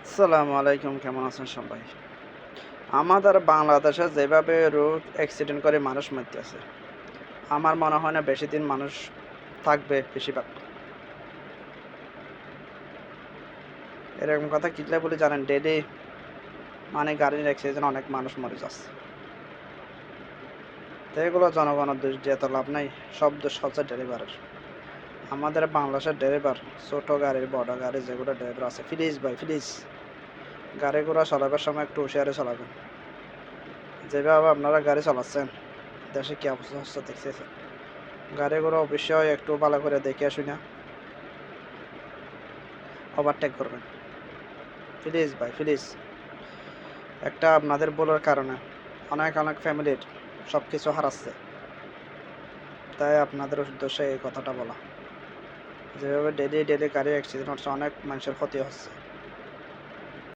আসসালামু আলাইকুম, কেমন আছেন সবাই? আমাদের বাংলাদেশে যেভাবে রোড অ্যাক্সিডেন্ট করে মানুষ মরতেছে, আমার মনে হয় না বেশি দিন মানুষ থাকবে বেশিরভাগ। এরকম কথা কিতলে বলে জানেন, ডেইলি মানে গাড়ির অ্যাক্সিডেন্ট অনেক মানুষ মরে যাচ্ছে। তো এগুলো জনগণের দোষ দিয়ে তো লাভ নাই, সব দোষ হচ্ছে ড্রাইভারের। আমাদের বাংলাদেশের ড্রাইভার, ছোট গাড়ি বড় গাড়ি যেগুলো ড্রাইভার আছে, প্লিজ ভাই প্লিজ গাড়িগুলো চালাবার সময় একটু হুঁশিয়ারে চালাবেন। যেভাবে আপনারা গাড়ি চালাচ্ছেন, দেশে কি অবস্থা হচ্ছে দেখতেছেন। গাড়িগুলো অবশ্যই একটু ভালো করে দেখে শুনে ওভারটেক করবেন, প্লিজ ভাই প্লিজ। একটা আপনাদের ভুলের কারণে অনেক অনেক ফ্যামিলির সব কিছু হারাচ্ছে, তাই আপনাদের উদ্দেশ্যে এই কথাটা বলা। যেভাবে ডেলি ডেলি গাড়ি অ্যাক্সিডেন্ট হচ্ছে, অনেক মানুষের ক্ষতি হচ্ছে।